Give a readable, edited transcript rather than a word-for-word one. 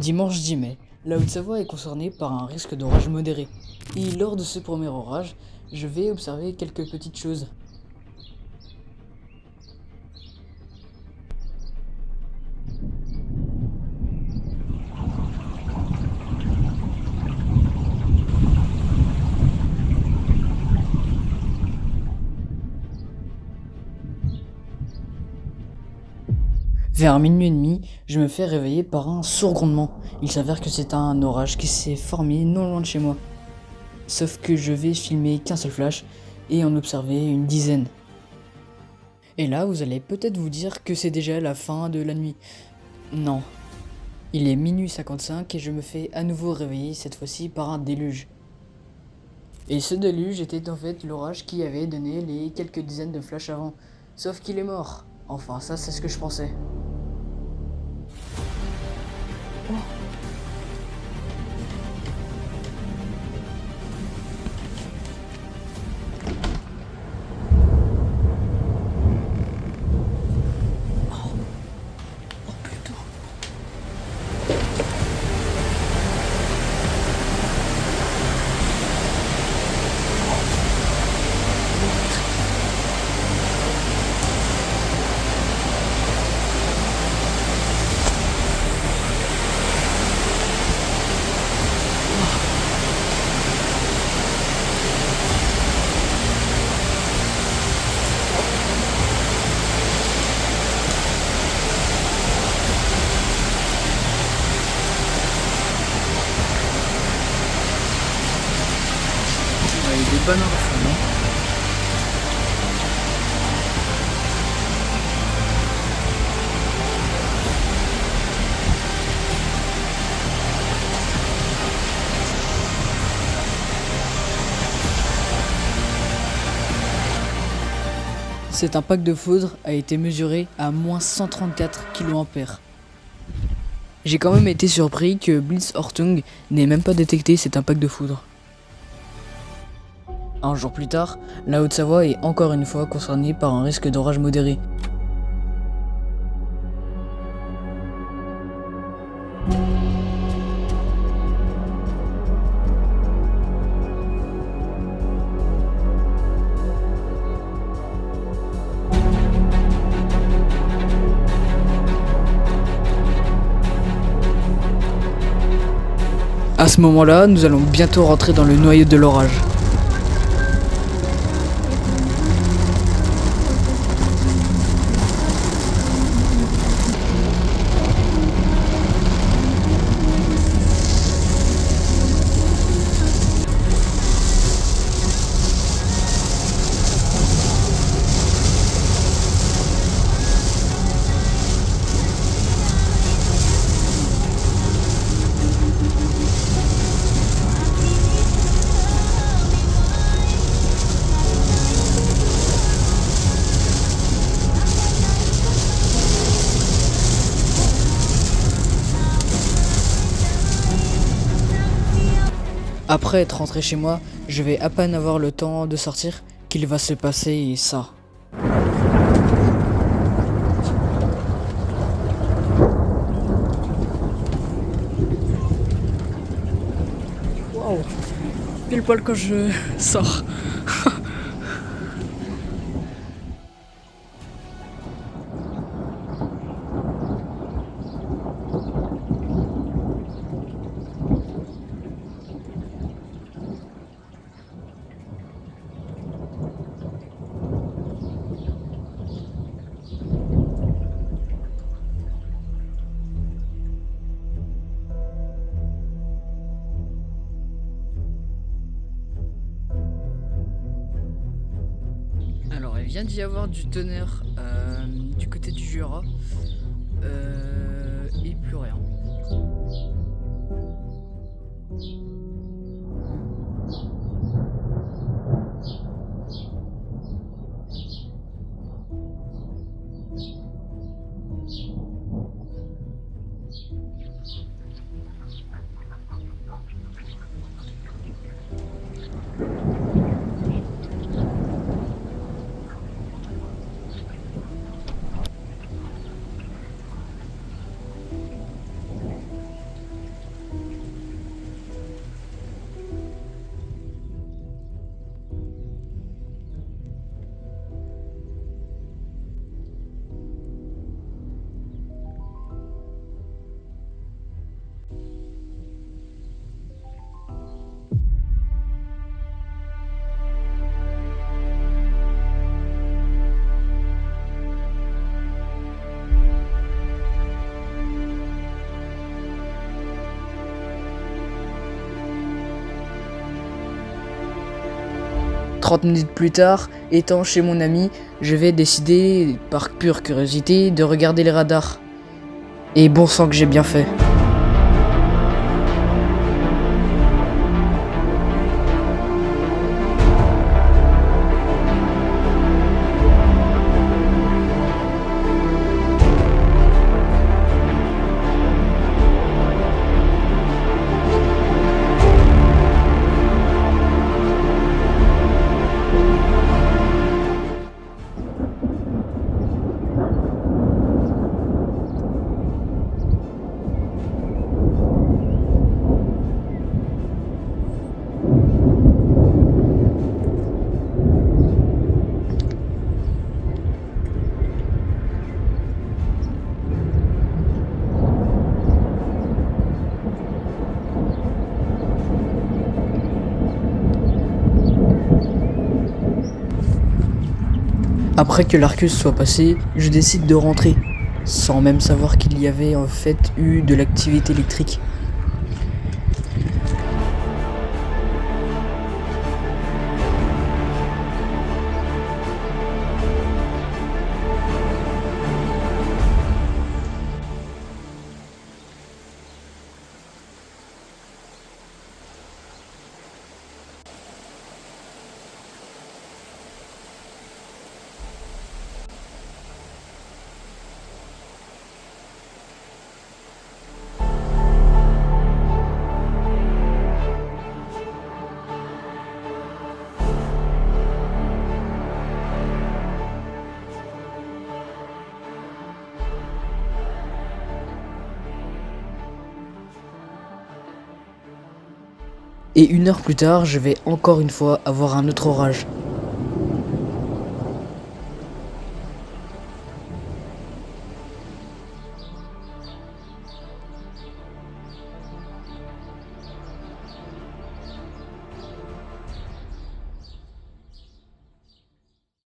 Dimanche 10 mai, la Haute-Savoie est concernée par un risque d'orage modéré. Et lors de ce premier orage, je vais observer quelques petites choses. Vers minuit et demi, je me fais réveiller par un sourd grondement. Il s'avère que c'est un orage qui s'est formé non loin de chez moi. Sauf que je vais filmer qu'un seul flash et en observer une dizaine. Et là, vous allez peut-être vous dire que c'est déjà la fin de la nuit. Non. Il est minuit 55 et je me fais à nouveau réveiller, cette fois-ci par un déluge. Et ce déluge était en fait l'orage qui avait donné les quelques dizaines de flashs avant. Sauf qu'il est mort. Enfin, ça c'est ce que je pensais. Ouais, il est bon enfant, non? Cet impact de foudre a été mesuré à moins 134 kA. J'ai quand même été surpris que Blitzortung n'ait même pas détecté cet impact de foudre. Un jour plus tard, la Haute-Savoie est encore une fois concernée par un risque d'orage modéré. À ce moment-là, nous allons bientôt rentrer dans le noyau de l'orage. Après être rentré chez moi, je vais à peine avoir le temps de sortir qu'il va se passer ça. Waouh! Pile poil quand je sors. Alors, il vient d'y avoir du tonnerre du côté du Jura et plus rien. 30 minutes plus tard, étant chez mon ami, je vais décider, par pure curiosité, de regarder les radars. Et bon sang que j'ai bien fait. Après que l'Arcus soit passé, je décide de rentrer, sans même savoir qu'il y avait en fait eu de l'activité électrique. Et 1 heure plus tard, je vais encore une fois avoir un autre orage.